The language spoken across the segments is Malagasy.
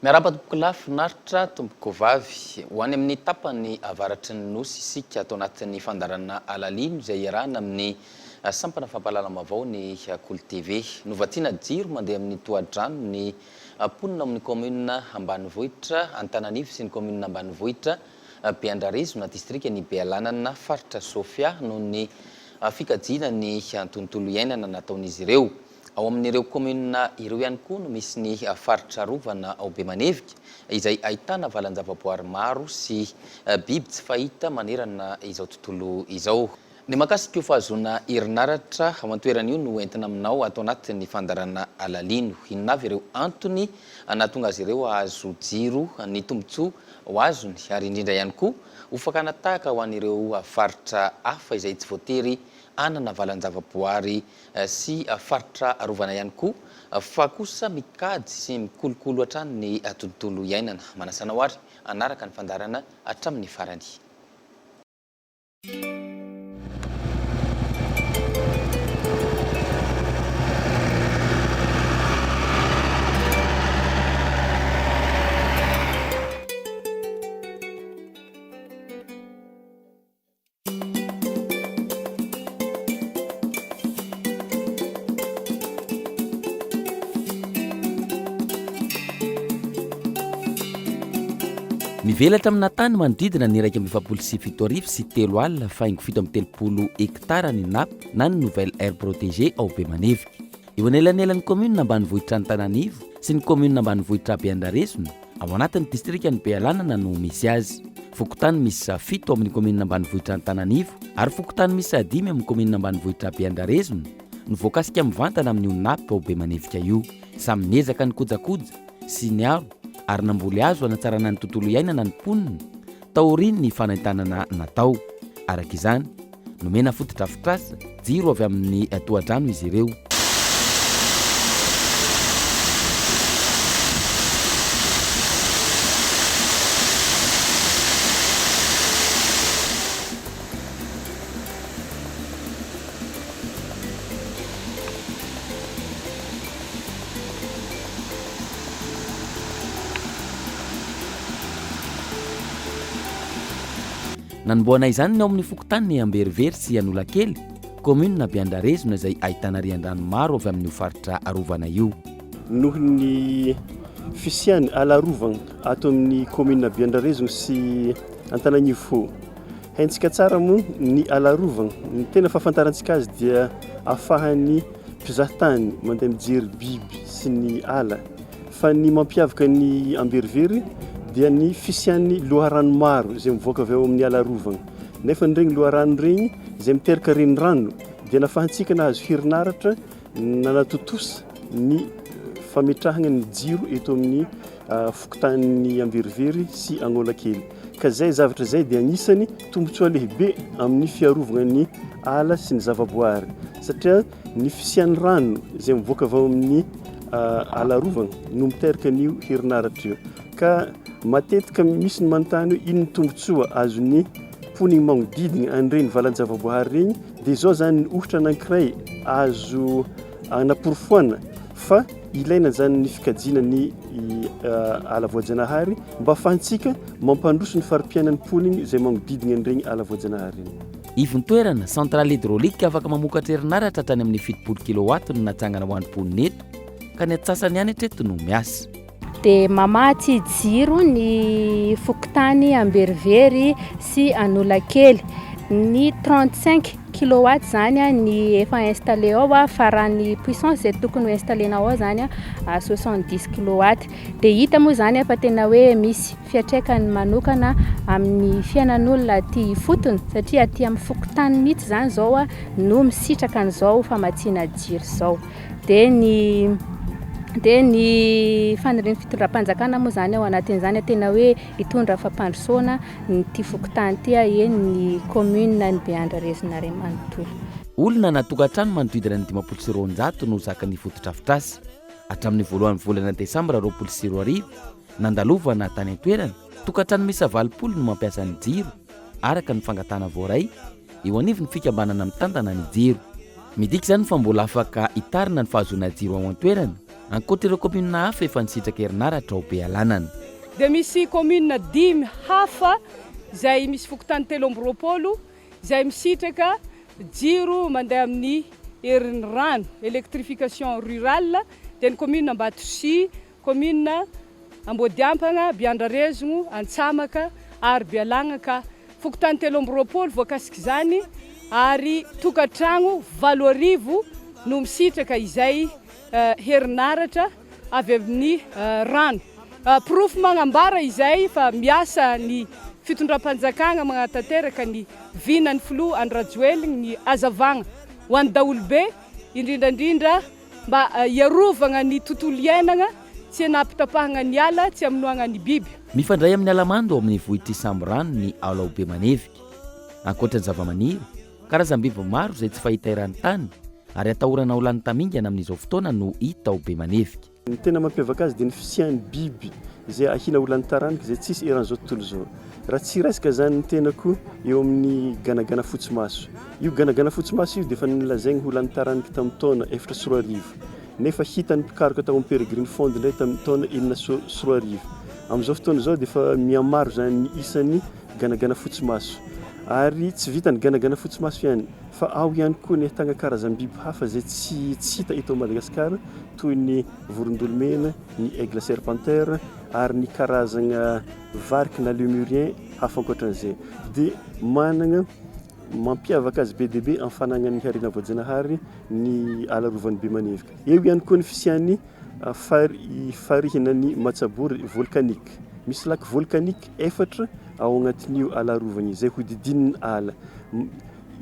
Miarapa-tompoko lafinaritra tompoko vavy ho any amin'ny tapany avaratry ny nosy isika atao anatin'ny fandarana alalino izay iarahana amin'ny sampana fampahalalam-baovao ny Kolo TV. Novatina jiro mandeha amin'ny tohadrano ny ponina amin'ny commune Ambanivohitra, Antananarivo sy ny commune Ambanivohitra, Beandrarizo district ny Bealanana, faritra Sofia noho ny fikajiana ny tontolo iainana nataon'izy ireo. Ao amin'ireo commune ireo ihany koa no misy ny faritra rovana ao Bemanevika izay ahitana valan-javaboary maro sy biby tsy fahita manerana izao tontolo izao. Ny makasika io fahazoana herinaratra ao an-toerana io no entina aminao atao anatin'ny fandarana alalino. Inona avy ireo antony nahatonga azy ireo ahazo jiro ny tombontsoa ho azony ary indrindra ihany koa ho fakana tahaka ho an'ireo faritra hafa izay tsy voatery anana valan-javaboary sy faritra rovana ihany koa fa kosa mikady sy mikolokolo hatrany ny tontolo iainana. Manasana ho ary anaraka ny fandarana hatramin'ny farany. Mivelatra amina tany manodidina ny 1.7 sy 3 alina faingo 7.30 hektara ny nappy na ny nouvelle aire protégée ao Bemanevika. Eo anelanelan'ny commune Ambanivohitra Antananarivo sy ny commune Ambanivohitra Beandrarizo ao anatin'ny district ny Bealanana no misy azy. Fokotany misy 7 amin'ny commune Ambanivohitra Antananarivo ary fokotany misy 5 amin'ny commune Ambanivohitra Beandrarizo no voakasika mivantana amin'io nappy ao Bemanevika io. Samy miezaka ny kojakoja sy ny aro ary namboly azo hanatsarana ny tontolo iainana ny ponina taoriny ny fanentanana natao. Araka izany nomena fotodrafitrasa jiro avy amin'ny tohadrano izy ireo. Nanomboana izany ny ao amin'ny fokotany ny Amberivery sy Anolakely, commune Beandrarizo izay ahitana rian-drano maro avy amin'ny faritra arovana io. Noho ny fisiany alarovana ato amin'ny commune Beandrarizo sy Antananarivo. Haintsika tsara moa ny alarovana, ny tena fahafantarantsika azy dia ahafahan'ny mpizahatany mandeha mijery biby sy ny ala. Fa ny mampiavaka ny Amberivery dia ny fisian'ny loharano maro izay mivoaka avy ao amin'ny alarovana. Nefa regny loharano regny izay miteraka renirano dia nafahantsika nahazo herinaratra nanatotosa ny fametrahana ny jiro eto amin'ny fokotanin'ny Amberivery sy Anolakely. Ka zay zavatra zay dia anisany tombontsoa lehibe amin'ny fiarovana ny ala sy ny zavaboary satria ny fisian'ny rano izay mivoaka avy ao amin'ny alarovana no miteraka an'io herinaratra io. Ka matetika misy ny manontany hoe inona tombontsoa azon'ny poniny magnodidina an'ireny valan-javaboary regny dia izao zany ny ohatra anankiray azo anaporofoana fa ilaina zany ny fikajiana ny ala voajanahary mba ahafahantsika mampandroso ny farim-piainan'ny poniny izay magnodidina an'ireny ala voajanahary regny. Ivon-toerana centrale hydraulique afaka mamokatra herinaratra hatrany amin'ny 70 kW no natsangana ho an'ny ponina eto ka ny atsasany ihany hatreto no miasa. Dia mamatsy jiro ny fokotany Amberivery sy Anolakely. Ny 35 kW zany ny efa installé ao fa raha ny puissance zay tokony ho installé-na ao zany 70 kW. Dia hita moa zany fa tena hoe misy fiatraikany manokana amin'ny fiainan'olona aty fotony satria aty amin'ny fokotany mihitsy zany zao no misitraka an'izao famatsiana jiro zao. Dia ny fanirian'ny fitondram-panjakana moa zany ao anatin'izany tena hoe hitondra fampandrosoana ny fokotany ty ny commune ny Beandrarizo na Manontolo. Olona natokantrano manodidina ny 900 no zakany fotodrafitrasa. Hatramin'ny voalohan'ny volana Desambra 2020 nandalovana tany an-toerana tokantrano misy 90 no mampiasa ny jiro araka ny fangatana voaray eo anivony fikambanana mitantana ny jiro. Midika zany fa mbola afaka hitarina ny fahazoana jiro ao an-toerana ankoatra ireo commune hafa efa nisitraka herinaratra ao Bealanana. Dia misy commune 10 hafa izay misy fokontany 3 izay misitraka jiro mandeha amin'ny herin'ny rano, électrification rurale. Dia ny commune Ambatosihy, commune Ambodiampana, Biandrarezogno, Antsamaka ary Bealagna ka fokontany 3 voakasika izany ary tokantragno 8 no misitraka izay herinaratra avy amin'ny rano. Proof magnambara izay fa miasa ny fitondram-panjakana magnatanteraka ny vinany filoha Andrajoelina ny azavagna ho an'ny daholobe indrindrandrindra mba iarovagna ny tontolo iainana tsy hanapitapahana ny ala tsy hamonoana ny biby. Mifandray amin'ny alamando ao amin'ny vohitra Samborano ny Alaho Be Manevika. Ankoatra ny zavamaniry, karazam-biby maro izay tsy fahita eran'ny tany ary atahorana ho lany tamingana amin'izao fotoana no hita ao Be Manevika. Ny tena mampiavaka azy dia ny fisian'ny biby izay ahina ho lany taranaka izay tsisy eran'izao tontolo izao. Raha tsy resaka zany ny tenako eo amin'ny ganagana fotsimaso. Io ganagana fotsimaso io dia efa nilazaigny ho lany taranaka tamin'ny taona 2004. Nefa hitany mpikaroka tao amin'ny Peregrine Fond indray tamin'ny taona 2004. Amin'izao fotoana izao dia efa mihamaro zany isan'ny ganagana fotsimaso. Ary tsy vita ny ganagana fotsimaso ihany fa ao ihany koa ny ahitana karazam-biby hafa izay tsy hita eto Madagasikara toy ny vorondolomena, ny aigle serpentaire ary ny karazana variky na lémurien hafa ankoatran'izay. Dia manana mampiavaka azy be dia be amin'ny fanagnan'ny Harena Voajanahary ny ala rovan'ny Be Manevika. Eo ihany koa ny fisian'ny farihinan'ny Matsabory volcanique. Misy lac volcanique 4 ao anatin'io ala rovany izay hodidin'ny ala.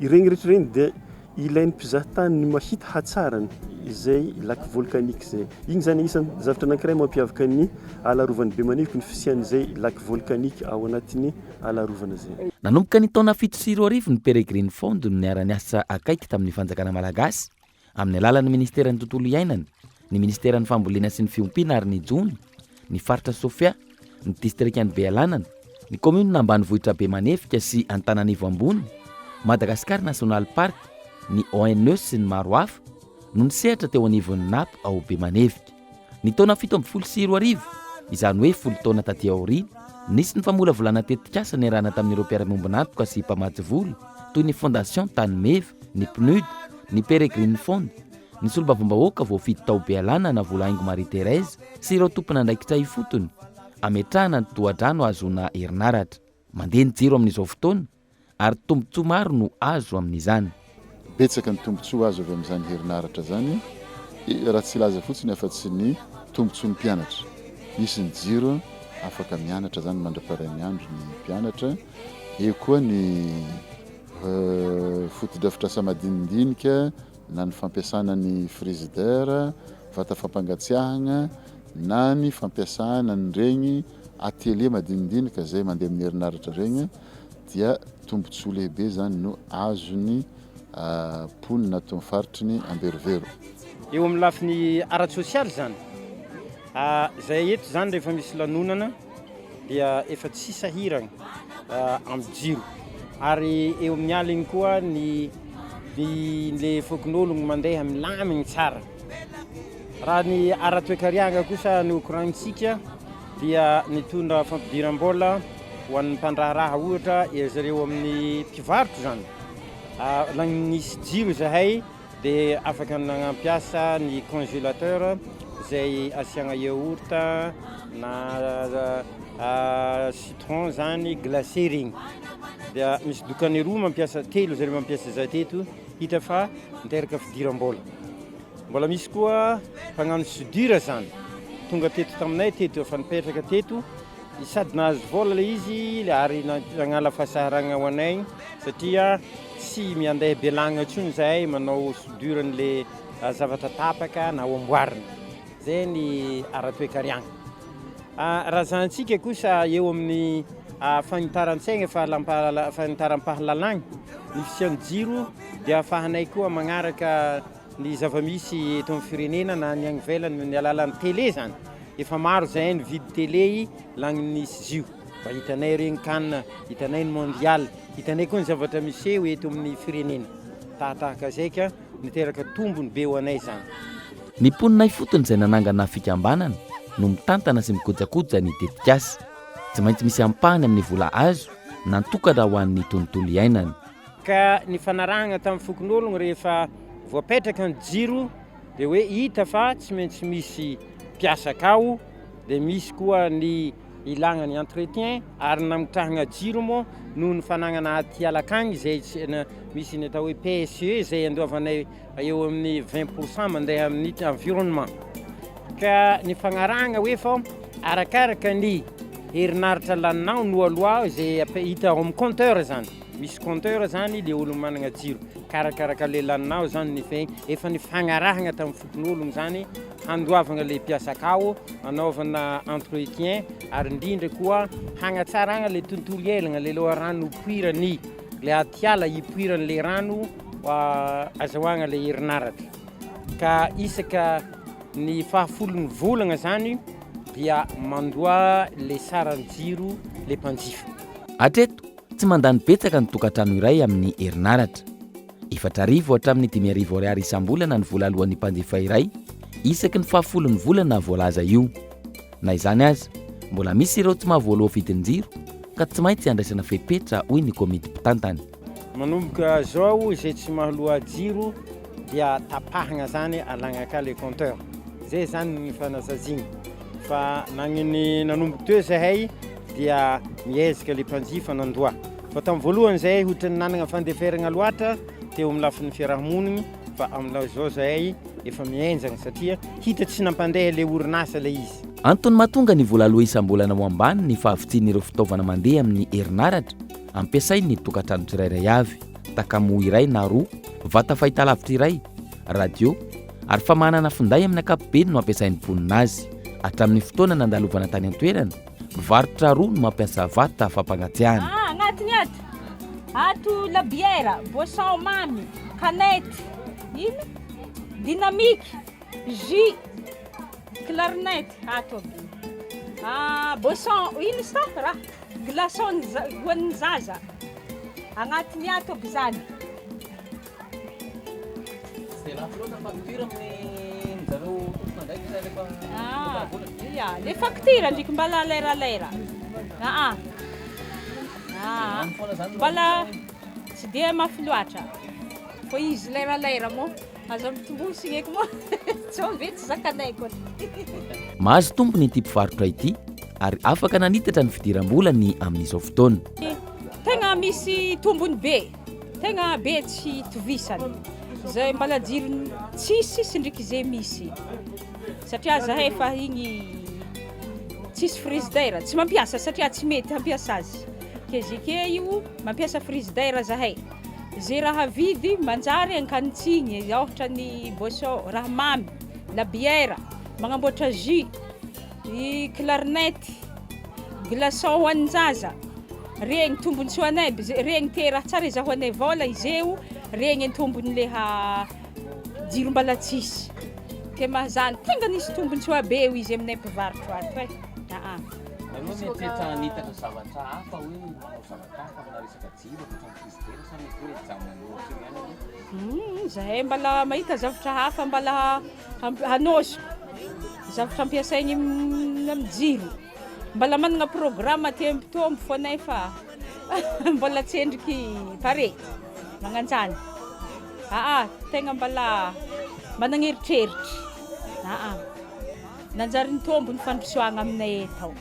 Ireny rehetra ireny dia ilain'ny mpizahatany ny mahita hatsarany izay lac volcanique izay. Igny zany isan'ny zavatra anankiray mampiavaka ny ala rovan'ny Be Manevika ny fisian'izay lac volcanique ao anatin'ny ala rovana izay. Nanomboka ny taona 7 ny Peregrine Fond no niara-niasa akaiky tamin'ny fanjakana malagasy amin'ny alalan'ny ministeran'ny tontolo iainana, ny ministeran'ny fambolena sy ny fiompiana ary ny jony, ny faritra Sofia, ny distrikan'ny Bealanana, ny commune ambanivohitra Be Manevika sy Antananarivo Ambony, Madagascar National Park, ny ONE sy ny maro hafa no nisehatra teo anivon'ny NAP ao Be Manevika. Ny taona 7 izany hoe 10 taona taty aoriana, nisy ny famolavolana tetikasa niarahana tamin'ireo mpiara-miombon'antoka sy mpamatsy vola toy ny Fondation Tanimeva, ny PNUD, ny Peregrine Fond, ny solombavam-bahoaka voafidy tao Bealanana vola Aingo Marie Thérèse sy ireo tompona andraikitra ifotony ametrahana ny tohadrano azona herinaratra. Mandeha ny jiro amin'izao fotoana ary tombontsoa maro no azo amin'izany. Betsaka ny tombontsoa azo avy amin'izany herinaratra zany, raha tsy laza fotsiny afa-tsy ny tombontsoa ny mpianatra. Misy ny jiro afaka mianatra zany mandra-paray ny andro ny mpianatra. Eo koa ny fotodrafitra asa madinidinika na ny fampiasana ny frigidaire, vata fampangatsiahana na ny fampiasana ny regny atelier madinidinika izay mandeha amin'ny herinaratra regny dia tombontsoa lehibe zany no azony mponina ato amin'ny faritry ny Amberovero. Eo amin'ny lafiny ara-tsosialy zany, izay eto zany rehefa misy lanonana dia efa tsy sahirana amin'ny jiro. Ary eo amin'ny aliny koa le fokon'ologno mandeha milamigny tsara. Raha ny ara-toekariagna kosa no koragnintsika dia nitondra fampidiram-bola ho an'ny mpandraharaha ohatra zareo amin'ny mpivarotra zany. Nisy jiro zahay dia afaka nanampiasa ny congélateur izay asiagna yaourt na citron zany glacé regny. Dia misy dokany roa mampiasa, telo zareo mampiasa zay teto, hita fa niteraka fidiram-bola. Mbola misy koa mpagnano soudure zany, tonga teto taminay teto efa nipetraka teto, sady nahazo vola le izy ary nagnala fahasaharagna ho anay satria tsy miandeha Bealagna intsony zahay manao soudure n'le zavatra tapaka na amboarina. Zay ny ara-toekariagna. Raha zantsika kosa eo amin'ny fagnitaran-tsaigna fagnitaram-pahalalagna ny fisian'ny jiro dia ahafahanay koa magnaraka ny zavamisy eto amin'ny firenena na ny agny ivelany ny alalan'ny télé zany. Efa maro zahay ny vidy télé lagnin'ny zio. Mba hitanay regny Cannes, hitanay ny mondial, hitanay koa ny zavatra miseho eto amin'ny firenena. Tahaka zay ka niteraka tombony be ho anay zany. Ny mponina ifotony izay nanangana fikambanana no mitantana sy mikojakoja ny tetikasy. Tsy maintsy misy ampahany amin'ny vola azo nantokana ho an'ny tontolo iainany. Ka ny fanarahana tamin'ny fokon'ologno rehefa voapetraka ny jiro dia hoe hita fa tsy maintsy misy mpiasaka ao, dia misy koa ny ilagna ny entretien ary namitrahana jiro moa noho ny fanagnana aty alakagny izay misy ny atao hoe PSE izay andoavanay eo amin'ny 20% mandeha amin'ny environnement. Ka ny fagnarahana hoe fa arakaraka ny herinaritra laninao no aloha izay hita ao amin'ny compteur zany. Misy compteur zany le olo manana jiro. Karakaraka le laninao zany ny fe efa ny fagnarahana tamin'ny fokon'ologno zany handoavana le mpiasaka ao, anaovana entretien ary indrindra koa hagnatsarana le tontolo iainana le loharano poirany le atiala hipoirany le rano azahoagna le herinaratra. Ka isaka ny fahafolon'ny volagna zany dia mandoa le saran'ny jiro le mpanjifa. Hatreto tsy mandany betsaka ny tokantrano iray amin'ny herinaratra. 4,000 hatramin'ny 5,000 ariary isam-bolana ny vola alohan'ny mpanjifa iray isaky ny fahafolon'ny volana voalaza io. Na izany aza mbola misy ireo tsy mahavoaloha vidin-jiro ka tsy maintsy andraisana fepetra hoy ny komity mpitantana. Manomboka zao izay tsy mahaloha jiro dia tapahana zany alagnaka le compteur. Zay zany ny fanazazigny. Fa nagniny nanomboka teo zahay dia miezaka le mpanjifa nandoa. Fa tamin'ny voalohany zahay hotrany nanana fandeferana loatra teo amin'ny lafin'ny fiarahamonigny, fa amin'izao zahay efa mienjana satria hita tsy nampandeha le orinasa le izy. Antony mahatonga ny vola aloha isam-bolana ho ambany ny fahavitsian'ireo fitaovana mandeha amin'ny herinaratra ampiasain'ny tokantrano tsirairay avy, takamo iray na roa, vata fahitalavitra iray, radio ary fa manana finday amin'ny ankapobeny no ampiasain'ny mponina azy. Hatramin'ny fotoana nandalovana tany an-toerana, mivarotra roa no mampiasa vata fampangatsiahana. Agnatiny ato la bière, boisson mamy, canette, ino? Dynamique, jus, clarinette ato. Boisson ino sa raha glaçon hoan'ny zaza. Agnatiny ato aby zany. Le facture ndriky mbala leralera. Mbala tsy dia mafy loatra. Fo izy leralera mo azo mitombosigny eky mo. Tsy vitsy zakanay koa. Mahazo tombony ity mpivarotra ity ary afaka nanitatra ny fidiram-bolany amin'izao fotoana. Tegna misy tombony be. Tegna be tsy tovisany. Zay mbala jiro tsisy sindriky zay misy. Satria zahay fa igny tsisy frigidaire, tsy mampiasa satria tsy mety hampiasa azy. Kezike io mampiasa frigidaire zahay. Zay raha vidy manjary ankanitsigny, ohatra ny boisson, raha mamy, la bière, magnamboatra jus, i clarinette, glaçon ho an'ny zaza. Regny tombony tsy ho anay, regny te raha tsara izahoanay vola izeo, regny tombony leha jiro mbala tsisy. Ke mahazany tenga nisy tombony tsy ho be io izy aminay mpivarotra ato e. Zahay mbala mahita zavatra hafa mbala hanosiko. Zavatra ampiasaigny amin'ny jiro. Mbala manana programma tempotombo fonay fa mbola tsy endriky pare. Magnanjany. Tegna mbala manana eritreritry. Nanjary ny tombo ny fandrosoagna aminay etao.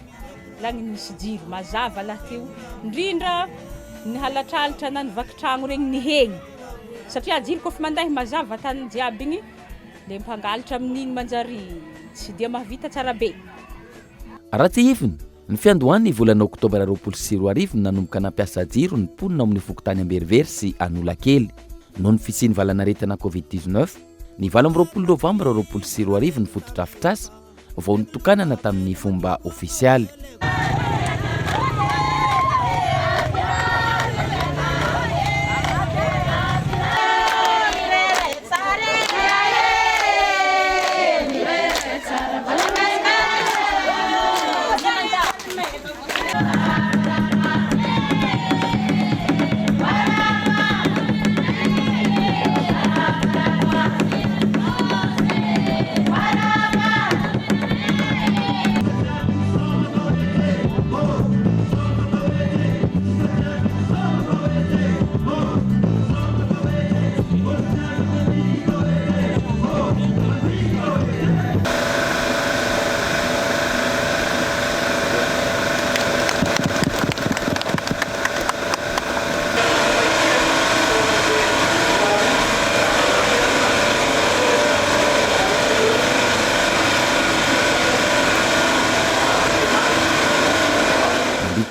Lagny misy jiro mazava lahateo. Indrindra ny halatralitra na ny vakitragno regny ny hegny. Satria jiro kofa mandeha mazava tany jiaby igny, le mpangalatra amin'igny manjary tsy dia mahavita tsara be. Raha tsy hiviny, ny fiandohan'ny volana oktobra 2024 nanomboka nampiasa jiro ny mponina amin'ny fokotany Amberivery sy Anolakely. Noho ny fisian'ny valanaretina Covid-19, ny 20 novambra 2024 ny fotodrafitrasa vao nitokanana tamin'ny fomba ofisialy.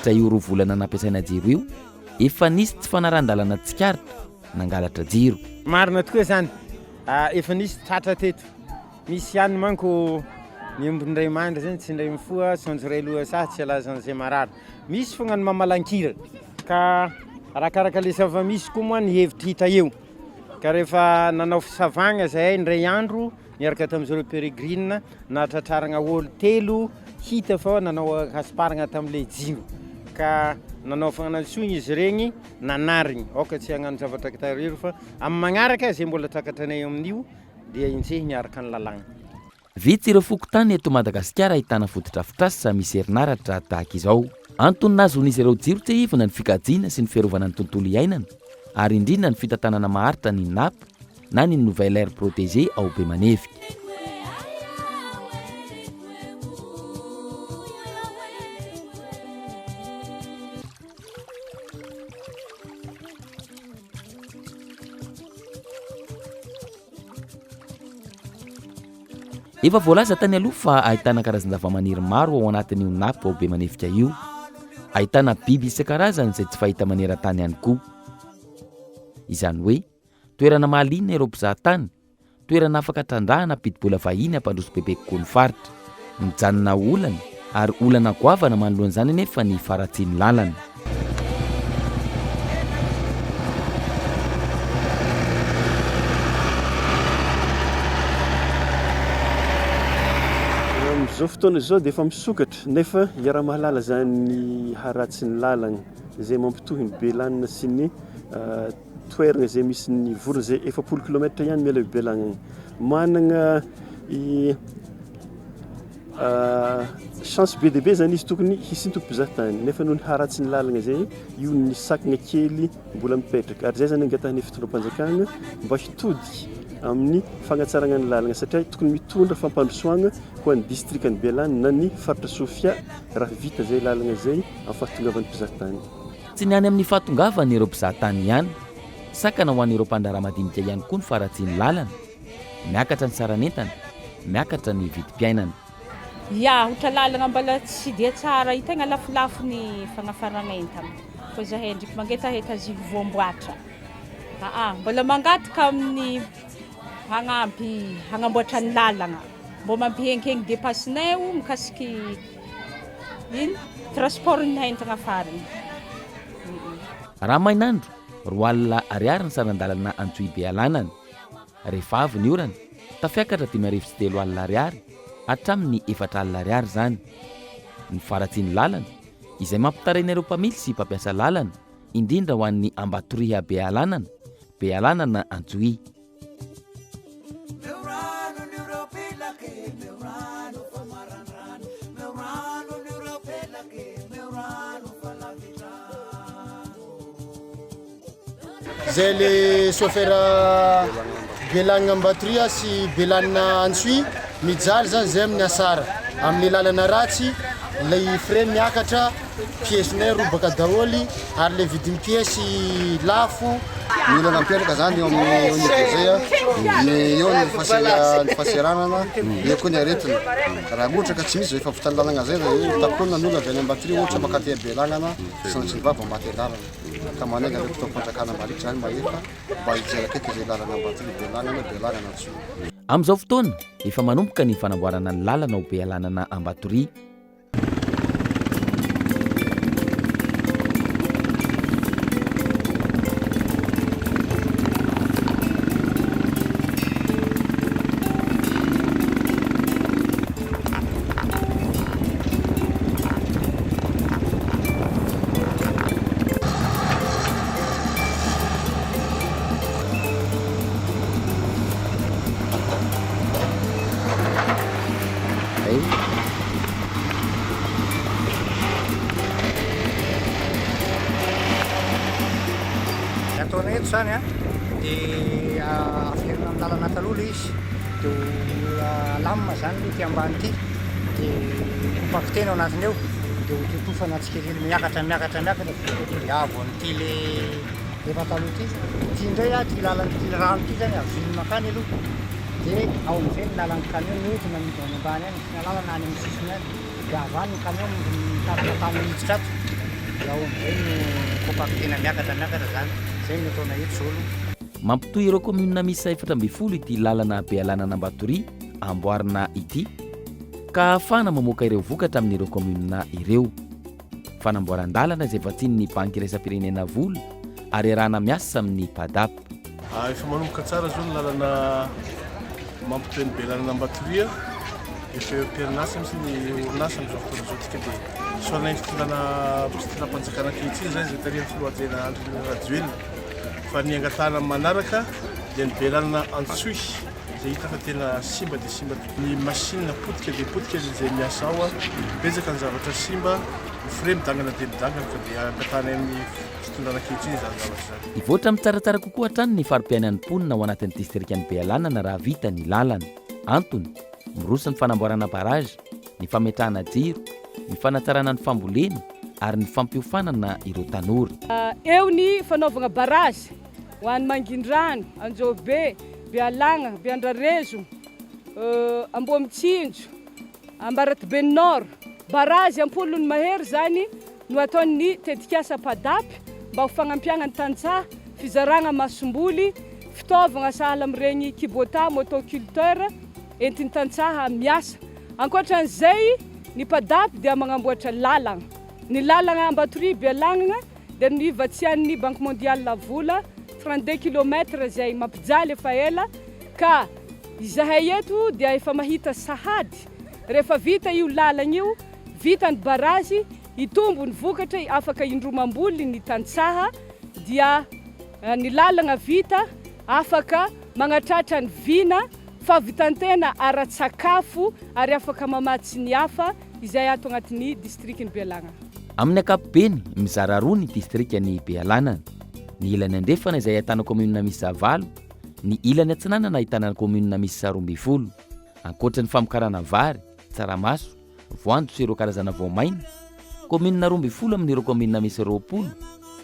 nahiditra io 2 volana nampiasaina jiro io efa nisy tsy fanaran-dalana tsikaritra nangalatra jiro. Marina tokoa zany efa nisy tratra teto misy ihany manko ny ombondray mandra zany tsy ndray mifoa sonjoray loha sah tsy alazan'izay marary misy fogna ny mamalankira ka arakaraka le zava-misy koa moa ny hevitra hita eo ka rehefa nanao fisavagna zahay ndray andro niaraka tamin'izareo Peregrine na tratraragna olo 3 hita fa nanao kasparagna tamin'le jiro ka nanao fagnanasoigny izy regny nanarigny oka tsy hagnano zavatra kitarery fa amin'ny magnaraka zay mbola takatranay amin'io dia intseh niaraka ny lalagna. Vitsy ireo fokotany eto Madagasikara ahitana fotodrafitrasa misy herinaratra tahaka izao. Antony nazon'izy ireo jiro tsy ivona ny fikajiana sy ny fiarovana ny tontolo iainana ary indrindra ny fitantanana maharitra ny NAP na ny nouvelle aire protégée ao Bemanevika. Efa voalaza tany aloha fa ahitana karazan-java-maniry maro ao anatin'io NAP ao Bemanevika io. Ahitana biby isan-karazany izay tsy fahita maneran-tany ihany koa. Izany hoe toerana mahaliana ireo mpizahatany, toerana afaka trandrahana pidi-bola vahiny ampandroso bebe kokoa ny faritra. Mijanona olana ary olana goavana manoloan'izany nefa ny faratsiany lalana. Zao fotoana zao dia efa misokatra nefa iara mahalala zany haratsy ny lalagna zay mampitohy ny Belanina sy ny toerana zay misy ny vorona zay 100 km ihany miala Belanina managna chance be dia be zany izy tokony hisintompo mpizahatany nefa noho ny haratsy ny lalagna zay io ny sakagna kely mbola mipetraka ary zay zany angatahany fitondram-panjakana mba hitody amin'ny fagnatsarana ny lalagna satria tokony mitondra fampandrosoagna ho an'ny distriktan'ny Belanina na ny faritra Sofia raha vita zay lalagna zay amin'ny fahatongavan'ny mpizahatany. Tsy niany amin'ny fahatongavany ireo mpizahatany ihany, sakana ho an'ireo mpandrara madinika ihany koa ny faratsiany lalana, miakatra ny saranentana, miakatra ny vidim-piainana. Ya, ohatra lalagna mbala tsy dia tsara io tegna lafolafo ny fagnafarana entana fa zahay ndraiky mangetaheta azy voamboatra. Mbola mangataka amin'ny hagnamboatra ny lalagna mbo mampihenkegny dépassinay mikasiky transport ny entana farany. Raha mainandro 4 alina ariary ny saran-dalana Antsohibe alanany. Rehefa avy ny orana tafiakatra 5.3 alina ariary hatramin'ny 4 alina ariary zany. Ny faratsiany lalana izay mampitaraina ireo mpamily sy mpampiasa lalana indrindra ho an'ny Ambatoria Bealanana Antsohi. Zay le chauffeur Belanina Ambatoria sy Belanina Antsohi mijaly zany zay amin'ny asara amin'ny lalana ratsy lay frein miakatra pièce-nay robaka daholy ary le vidin'ny pièce lafo mila nampiaraka zany eo amin'ny zay eo ny fahaseranana eo koa ny aretina raha ohatra ka tsy misy efa vitan'ny lalagna zay takonina n'olona avy any Ambatoria ohatra makaty Belanina sanatry ny vava maty lalana ka manaiky le fotoam-panjakana malika zany mahefa mba hijerakety zay lalana Ambatoria Belanina Antsohi. Amin'izao fotoana efa manomboka ny fanamboarana ny lalana ao Bealanana Ambatoria. Zany dia aferina amin'ny lalana taloha izy dia lamina zany ity ambany ity dia pakiteny ao anatiny eo dia hototofana tsikirily miakatra dia avo amin'ity le efa taloha ity ty indray ty lalana ty rano ity zany avily makany aloha dia ao amin'izay ny lalany camion entina midiny ambany any ny lalana any amin'ny sisiny any dia avy any ny camion mitarika tany miditra ato zaho am'zay no kopaky tena miakatra zany zay no ataona eto zao aloha. Mampitohy ireo commune misy 7 ity lalana Bealanana Ambatoria amboarina ity ka ahafana mamoaka ireo vokatra amin'ireo commune ireo. Fanamboaran-dalana izay vatsian'ny banky iraisam-pirenena vola ary arahana miasa amin'ny PADAP. Efa manomboka tsara zao ny lalana mampitohy ny Bealanana Ambatoria efa perinasa misy ny orinasa amin'izao fotoana zao tika dia soalana fitolana pisitila-panjakana ankehitriny zany izay tarihan'ny filohatsena Andry Rajoelina fa ny angatahana manaraka dia ny Bealanana Antsoy izay hita fa tena simba dia simba. Ny machine potika dia potika izay miasa ao betsaka ny zavatra simba fre midangana dia midangana ka dia angatahana amin'ny fitolana ankehitriny zany zavatra zany. Ivoatra mitsaratsara kokoa hatrany ny farim-piainan'ny mponina ao anatin'ny distrikany Bealanana raha vita ny lalana. Antony miroso ny fanamboarana barazy, ny fametrahana jiro, ny fanatsarana ny fambolena ary ny fampiofanana ireo tanora. Eo ny fanaovana barazy ho an'ny Mangindrano, Anjobe, Bealagna, Beandrarezo, Ambomitsinjo, Ambaratobeny Nord. Barazy ampolony mahery zany no ataon'ny tetikasa PADAP mba ho fagnampiagna ny tantsaha, fizaragna masomboly, fitaovagna sahala amin'ireny kibota, motoculteur entin'ny tantsaha miasa. Ankoatran'izay ny PADAP dia magnamboatra lalagna. Ny lalagna Ambatoria Bealagna dia ny vatsian'ny Banque Mondiale vola 32 km izay mampijaly efa ela ka izahay eto dia efa mahita sahady rehefa vita io lalagna io, vita ny barazy, itombo ny vokatra afaka indromam-boly ny tantsaha dia ny lalagna vita afaka magnatratra ny vina fa vitantena ara-tsakafo ary afaka mamatsy ny hafa izay ato agnatin'ny distrikny Bealagna. Amin'ny ankapobeny mizara roa ny distrikany Bealanana. Ny ilany andrefana izay ahitana commune misy 9, ny ilany atsinanana ahitana commune misy 12. Ankoatra ny famokarana vary, tsaramaso, voanjo sy ireo karazana voamaina, commune 12 amin'ireo commune misy 20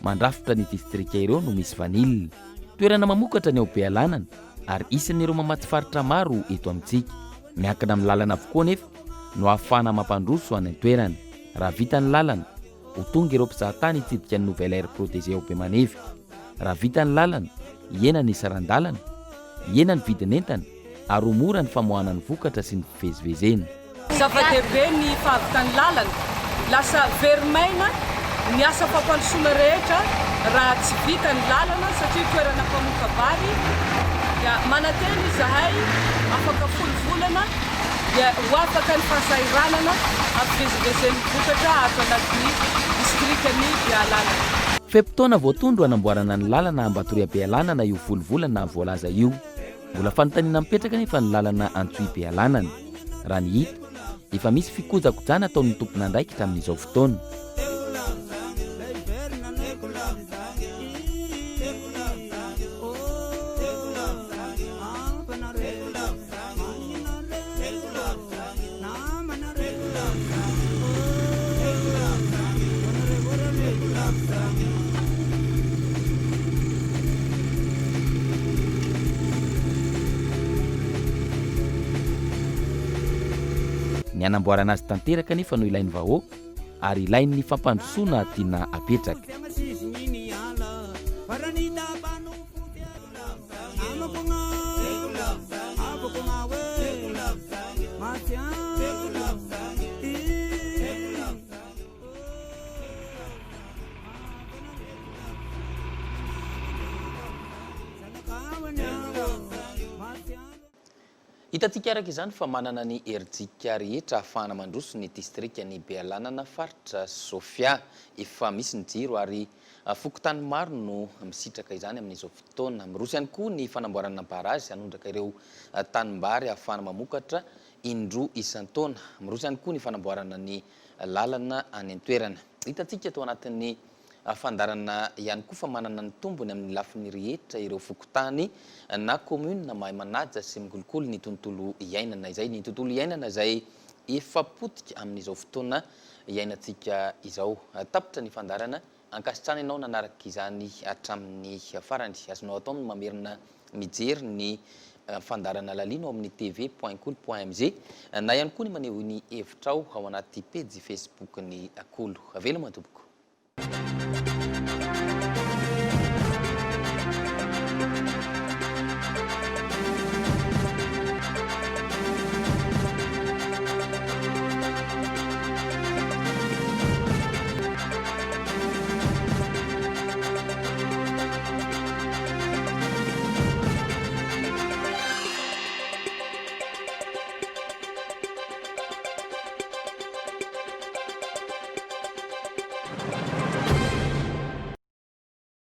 mandrafitra ny distrika ireo no misy vanille. Toerana mamokatra ny ao Bealanana ary isan'ireo mamatsy faritra maro eto amintsika. Miankina amin'ny lalana avokoa nefa no ahafana mampandroso any an-toerana. Raha vita ny lalana, ho tonga ireo mpizahatany hitsidika ny nouvelle aire protégée ao Bemanevika. Raha vita ny lalana, iena ny saran-dalana, iena ny vidin'entana ary ho mora ny famoahana ny vokatra sy ny fivezivezena. Zava-dehibe ny fahavitan'ny lalana, lasa verimaina ny asa fampandrosoana rehetra raha tsy vita ny lalana satria toerana mpamoaka vary dia manateny izahay afaka folo volana dia ho afaka ny fahasahiranana ampivezivezen'ny vokatra ato anatin'ny distrikany Bealanana. Feptaona voatondro anamboarana ny lalana Ambatoria Bealanana io volovolana voalaza io. Mbola fanontaniana mipetraka nefa ny lalana Antsoy Bealanana. Raha ny hita, efa misy fikojakojana ataon'ny tompon'andraikitra amin'izao fotoana. Ny anamboarana azy tanteraka nefa no ilain'ny vahoaka ary ilain'ny fampandrosoana tiana apetraka. Hitantsika araka izany fa manana ny herintsika rehetra ahafahana mandroso ny distrikany Bealanana faritra Sofia. Efa misy ny jiro ary fokotany maro no misitraka izany amin'izao fotoana. Miroso ihany koa ny fanamboarana barazy hanondraka ireo tanimbary ahafahana mamokatra indroa isan-taona. Miroso ihany koa ny fanamboarana ny lalana any an-toerana. Hitantsika tao anatin'ny fandarana ihany koa fa manana ny tombony amin'ny lafiny rehetra ireo fokotany na commune na mahay manaja sy migolokolo ny tontolo iainana izay. Ny tontolo iainana izay efa potika amin'izao fotoana iainantsika izao. Tapitra ny fandarana, ankasitrana ianao nanaraka izany hatramin'ny farany. Azonao atao ny mamerina mijery ny fandarana lalino amin'ny tv.cool.mg na ihany koa ny maneho ny hevitrao ao anaty page Facebook ny Akolo. Avela matomboko.